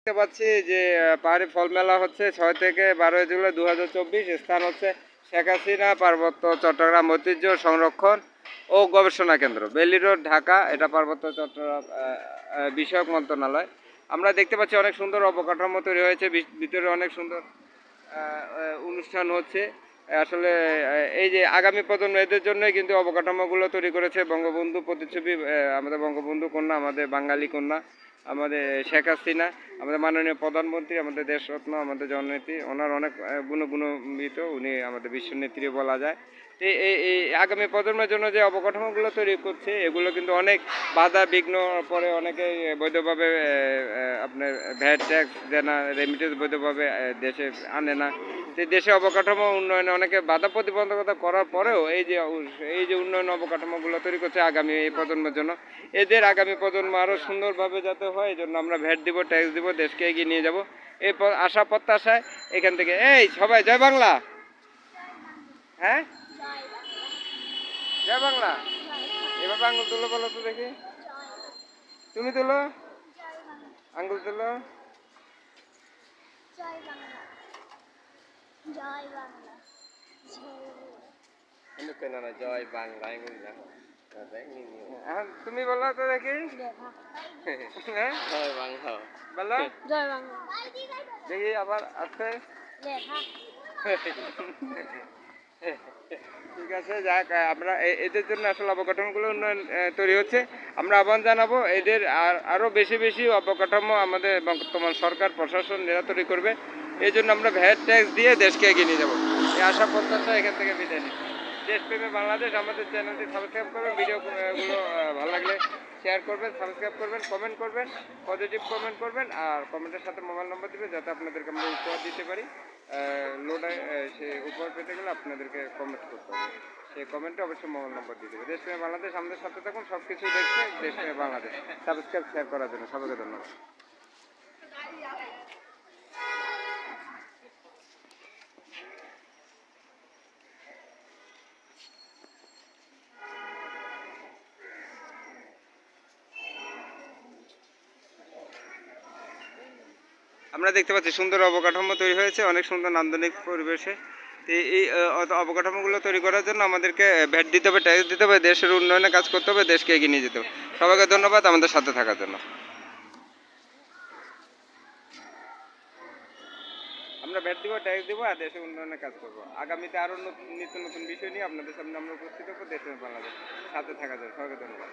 দেখতে পাচ্ছি যে পাহাড়ি ফল মেলা হচ্ছে 6 থেকে 12 জুলাই 2024। স্থান হচ্ছে শেখ হাসিনা পার্বত্য চট্টগ্রাম ঐতিহ্য সংরক্ষণ ও গবেষণা কেন্দ্র, বেলি রোড, ঢাকা। এটা পার্বত্য চট্টগ্রাম বিষয়ক মন্ত্রণালয়। আমরা দেখতে পাচ্ছি অনেক সুন্দর অবকাঠামো তৈরি হয়েছে, ভিতরে অনেক সুন্দর অনুষ্ঠান হচ্ছে। আসলে এই যে আগামী প্রজন্ম, এদের জন্যই কিন্তু অবকাঠামোগুলো তৈরি করেছে বঙ্গবন্ধু প্রতিচ্ছবি, আমাদের বঙ্গবন্ধু কন্যা, আমাদের বাঙালি কন্যা, আমাদের শেখ হাসিনা, আমাদের মাননীয় প্রধানমন্ত্রী, আমাদের দেশরত্ন, আমাদের জননেত্রী। ওনার অনেক গুণগুণান্বিত, উনি আমাদের বিশ্বনেত্রী বলা যায়। এই আগামী প্রজন্মের জন্য যে অবকাঠামোগুলো তৈরি করছে, এগুলো কিন্তু অনেক বাধা বিঘ্ন পরে অনেকেই বৈধভাবে আপনার ভ্যাট ট্যাক্স দেয় না, রেমিটেন্স বৈধভাবে দেশে আনে না। দেশে অবকাঠামো উন্নয়নে অনেকে বাধা প্রতিবন্ধকতা করার পরেও এই যে উন্নয়ন অবকাঠামোগুলো তৈরি করছে আগামী এই প্রজন্মের জন্য, এদের আগামী প্রজন্ম আরও সুন্দরভাবে যাতে হয়, এই জন্য আমরা ভ্যাট দিব, ট্যাক্স দিব, দেশকে এগিয়ে নিয়ে যাব এই আশা প্রত্যাশায়। এখান থেকে এই সবাই জয় বাংলা। হ্যাঁ, জয় বাংলা। এভাবে আঙুল তুলো, বলো তো দেখি। তুমি তুলো, আঙুল তুলো। জয় বাংলা। এখন তুমি বলো তো দেখি। হ্যাঁ, জয় বাংলা বলো। জয় বাংলা দেখি আবার আছে। ঠিক আছে, যাক, আমরা এদের জন্য আসলে অবকাঠামোগুলো উন্নয়ন তৈরি হচ্ছে। আমরা আহ্বান জানাবো এদের আরও বেশি বেশি অবকাঠামো আমাদের বর্তমান সরকার প্রশাসন এরা তৈরি করবে। এই জন্য আমরা ভ্যাট ট্যাক্স দিয়ে দেশকে এগিয়ে নিয়ে যাবো, এই আশা প্রত্যাশা এখান থেকে বিদায় নিচ্ছি। দেশপ্রেমে বাংলাদেশ আমাদের চ্যানেলটি সাবস্ক্রাইব করবেন, ভিডিওগুলো ভালো লাগলে শেয়ার করবেন, সাবস্ক্রাইব করবেন, কমেন্ট করবেন, পজিটিভ কমেন্ট করবেন, আর কমেন্টের সাথে মোবাইল নম্বর দেবেন যাতে আপনাদেরকে আমরা উপহার দিতে পারি। লোডে সে উপহার পেতে গেলে আপনাদেরকে কমেন্ট করতে হবে, সেই কমেন্টে অবশ্যই মোবাইল নম্বর দিয়ে দেবে। দেশপ্রেমে বাংলাদেশ আমাদের সাথে থাকুন, সব কিছু দেখতে দেশপ্রেমে বাংলাদেশ সাবস্ক্রাইব শেয়ার করার জন্য সবাইকে ধন্যবাদ। আমরা দেখতে পাচ্ছি সুন্দর অবকাঠামো তৈরি হয়েছে, অনেক সুন্দর নান্দনিক পরিবেশে। এই অবকাঠামোগুলো তৈরি করার জন্য আমাদেরকে ভ্যাট দিতে হবে, ট্যাক্স দিতে হবে, দেশের উন্নয়নে কাজ করতে হবে, দেশকে এগিয়ে নিয়ে যেতে হবে। সবাইকে ধন্যবাদ আমাদের সাথে থাকার জন্য। আমরা ভ্যাট দিব, ট্যাক্স দিব, আর দেশের উন্নয়নে কাজ করবো। আগামীতে আরও নিত্য নতুন বিষয় নিয়ে আপনাদের সামনে আমরা উপস্থিত হবো। দেশের বাংলাদেশ সাথে থাকার জন্য সবাইকে ধন্যবাদ।